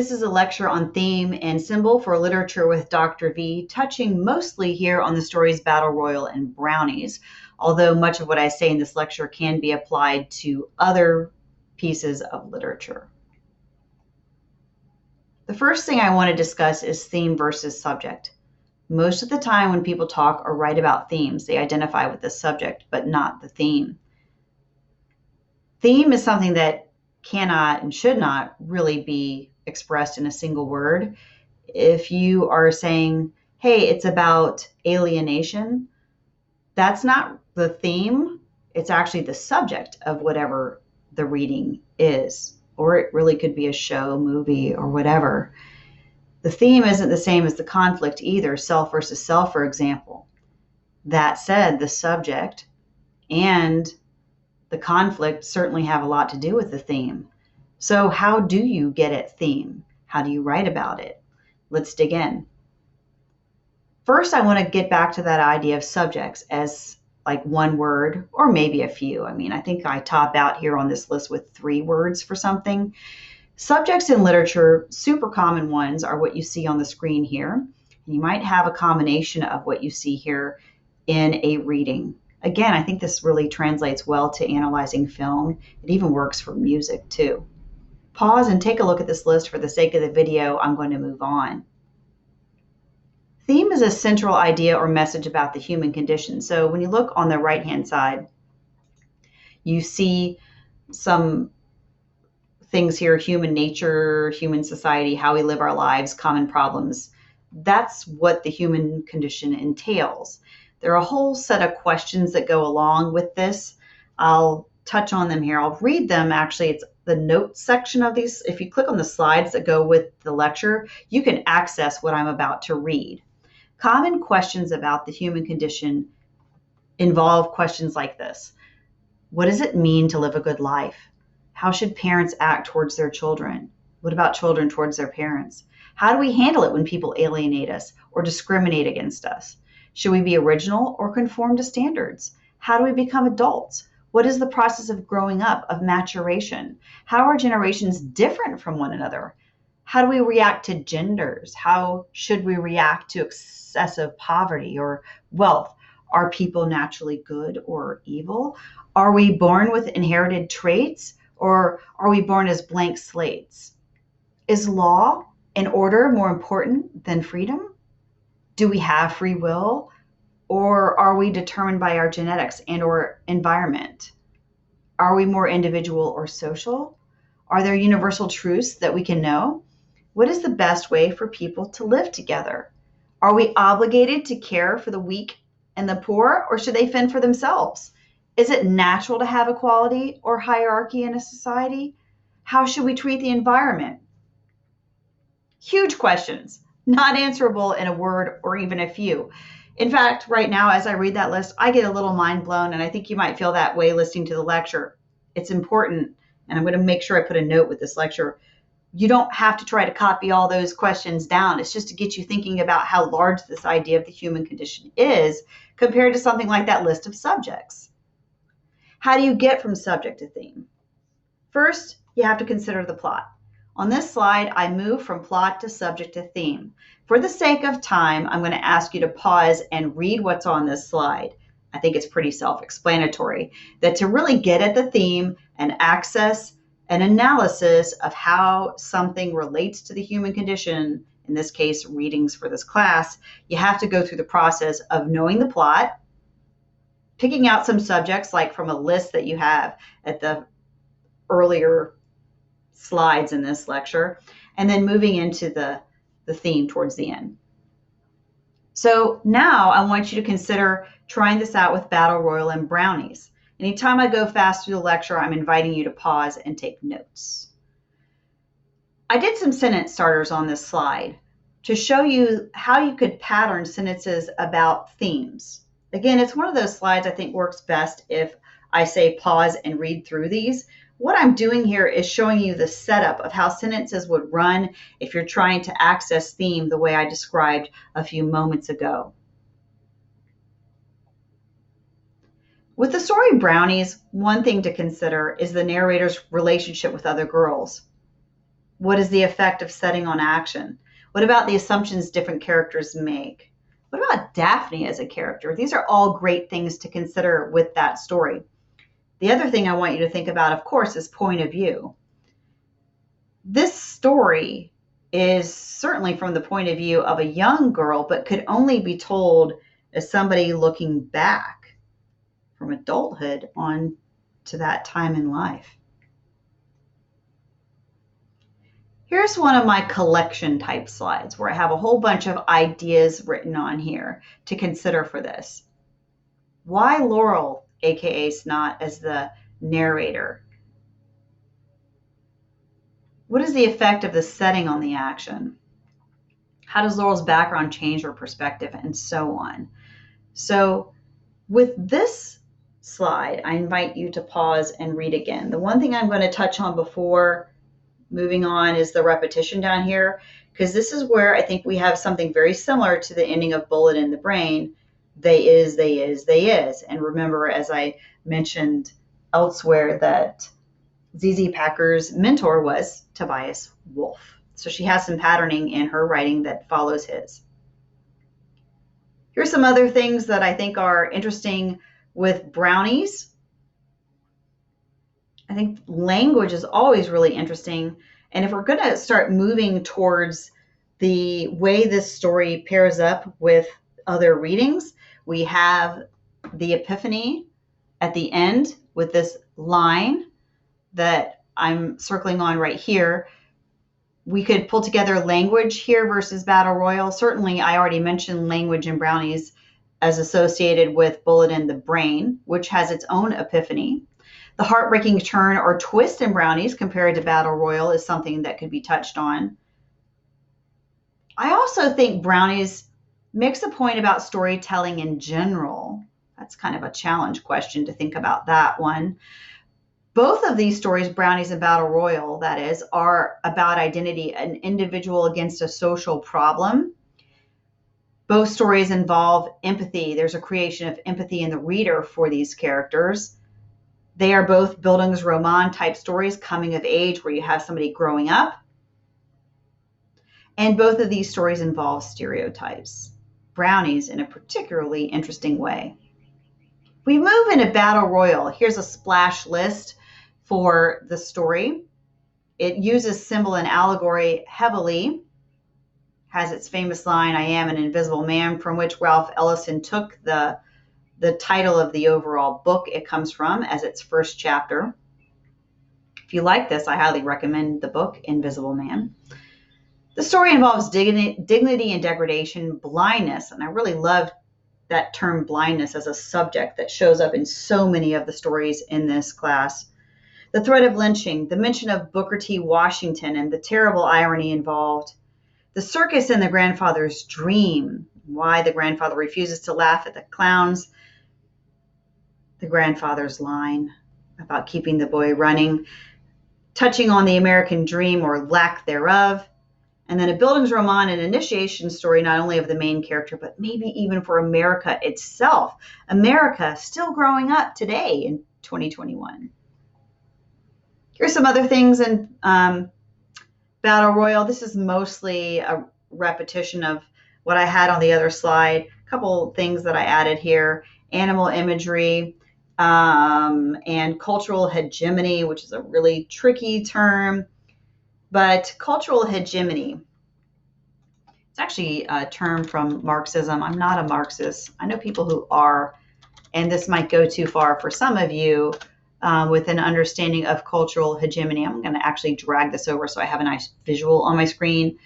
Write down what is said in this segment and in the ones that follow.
This is a lecture on theme and symbol for literature with Dr. V, touching mostly here on the stories Battle Royal and Brownies, although much of what I say in this lecture can be applied to other pieces of literature. The first thing I want to discuss is theme versus subject. Most of the time when people talk or write about themes, they identify with the subject, but not the theme. Theme is something that cannot and should not really be expressed in a single word. If you are saying, hey, it's about alienation, that's not the theme. It's actually the subject of whatever the reading is, or it really could be a show, movie, or whatever. The theme isn't the same as the conflict either, self versus self, for example. That said, the subject and the conflict certainly have a lot to do with the theme. So how do you get at theme? How do you write about it? Let's dig in. First, I want to get back to that idea of subjects as like one word or maybe a few. I think I top out here on this list with 3 words for something. Subjects in literature, super common ones, are what you see on the screen here. You might have a combination of what you see here in a reading. Again, I think this really translates well to analyzing film. It even works for music too. Pause and take a look at this list for the sake of the video. I'm going to move on. Theme is a central idea or message about the human condition. So when you look on the right-hand side, you see some things here: human nature, human society, how we live our lives, common problems. That's what the human condition entails. There are a whole set of questions that go along with this. I'll touch on them here. I'll read them. Actually, it's the notes section of these. If you click on the slides that go with the lecture, you can access what I'm about to read. Common questions about the human condition involve questions like this. What does it mean to live a good life? How should parents act towards their children? What about children towards their parents? How do we handle it when people alienate us or discriminate against us? Should we be original or conform to standards? How do we become adults? What is the process of growing up, of maturation? How are generations different from one another? How do we react to genders? How should we react to excessive poverty or wealth? Are people naturally good or evil? Are we born with inherited traits, or are we born as blank slates? Is law and order more important than freedom? Do we have free will, or are we determined by our genetics and or environment? Are we more individual or social? Are there universal truths that we can know? What is the best way for people to live together? Are we obligated to care for the weak and the poor, or should they fend for themselves? Is it natural to have equality or hierarchy in a society? How should we treat the environment? Huge questions, not answerable in a word or even a few. In fact, right now, as I read that list, I get a little mind blown, and I think you might feel that way listening to the lecture. It's important, and I'm going to make sure I put a note with this lecture. You don't have to try to copy all those questions down. It's just to get you thinking about how large this idea of the human condition is compared to something like that list of subjects. How do you get from subject to theme? First, you have to consider the plot. On this slide, I move from plot to subject to theme. For the sake of time, I'm going to ask you to pause and read what's on this slide. I think it's pretty self-explanatory that to really get at the theme and access an analysis of how something relates to the human condition, in this case, readings for this class, you have to go through the process of knowing the plot, picking out some subjects like from a list that you have at the earlier slides in this lecture, and then moving into the theme towards the end. So now I want you to consider trying this out with Battle Royal and Brownies. Anytime I go fast through the lecture, I'm inviting you to pause and take notes. I did some sentence starters on this slide to show you how you could pattern sentences about themes. Again, it's one of those slides I think works best if I say pause and read through these. What I'm doing here is showing you the setup of how sentences would run if you're trying to access theme the way I described a few moments ago. With the story Brownies, one thing to consider is the narrator's relationship with other girls. What is the effect of setting on action? What about the assumptions different characters make? What about Daphne as a character? These are all great things to consider with that story. The other thing I want you to think about, of course, is point of view. This story is certainly from the point of view of a young girl, but could only be told as somebody looking back from adulthood on to that time in life. Here's one of my collection type slides where I have a whole bunch of ideas written on here to consider for this. Why Laurel, aka Snot, as the narrator? What is the effect of the setting on the action? How does Laurel's background change her perspective, and so on? So with this slide, I invite you to pause and read again. The one thing I'm going to touch on before moving on is the repetition down here, because this is where I think we have something very similar to the ending of Bullet in the Brain. They is, they is, they is. And remember, as I mentioned elsewhere, that ZZ Packer's mentor was Tobias Wolff. So she has some patterning in her writing that follows his. Here's some other things that I think are interesting with Brownies. I think language is always really interesting. And if we're going to start moving towards the way this story pairs up with other readings, we have the Epiphany at the end with this line that I'm circling on right here. We could pull together language here versus Battle Royal. Certainly, I already mentioned language in Brownies as associated with Bullet in the Brain, which has its own epiphany. The heartbreaking turn or twist in Brownies compared to Battle Royal is something that could be touched on. I also think Brownies makes a point about storytelling in general. That's kind of a challenge question to think about that one. Both of these stories, Brownies and Battle Royal, that is, are about identity, an individual against a social problem. Both stories involve empathy. There's a creation of empathy in the reader for these characters. They are both Bildungsroman type stories, coming of age, where you have somebody growing up. And both of these stories involve stereotypes. Brownies in a particularly interesting way. We move into Battle Royal. Here's a splash list for the story. It uses symbol and allegory heavily. Has its famous line, "I am an invisible man," from which Ralph Ellison took the title of the overall book it comes from as its first chapter. If you like this, I highly recommend the book, Invisible Man. The story involves dignity and degradation, blindness, and I really love that term blindness as a subject that shows up in so many of the stories in this class. The threat of lynching, the mention of Booker T. Washington and the terrible irony involved. The circus in the grandfather's dream, why the grandfather refuses to laugh at the clowns. The grandfather's line about keeping the boy running, touching on the American dream or lack thereof. And then a Bildungsroman, an initiation story, not only of the main character, but maybe even for America itself. America still growing up today in 2021. Here's some other things in Battle Royal. This is mostly a repetition of what I had on the other slide. A couple things that I added here. Animal imagery and cultural hegemony, which is a really tricky term. But cultural hegemony, it's actually a term from Marxism. I'm not a Marxist. I know people who are, and this might go too far for some of you with an understanding of cultural hegemony. I'm going to actually drag this over so I have a nice visual on my screen.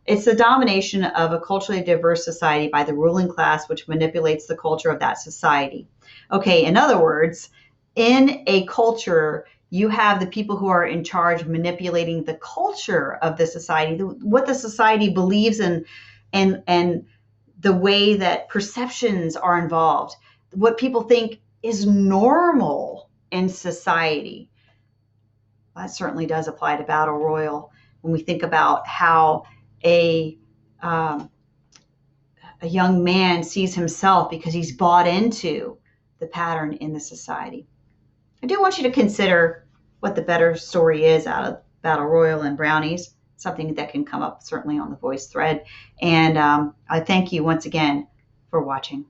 It's the domination of a culturally diverse society by the ruling class, which manipulates the culture of that society. Okay, in other words, in a culture, you have the people who are in charge manipulating the culture of the society, what the society believes in, and the way that perceptions are involved, what people think is normal in society. That certainly does apply to Battle Royal when we think about how a young man sees himself because he's bought into the pattern in the society. I do want you to consider what the better story is out of Battle Royal and Brownies. something that can come up certainly on the voice thread. And I thank you once again for watching.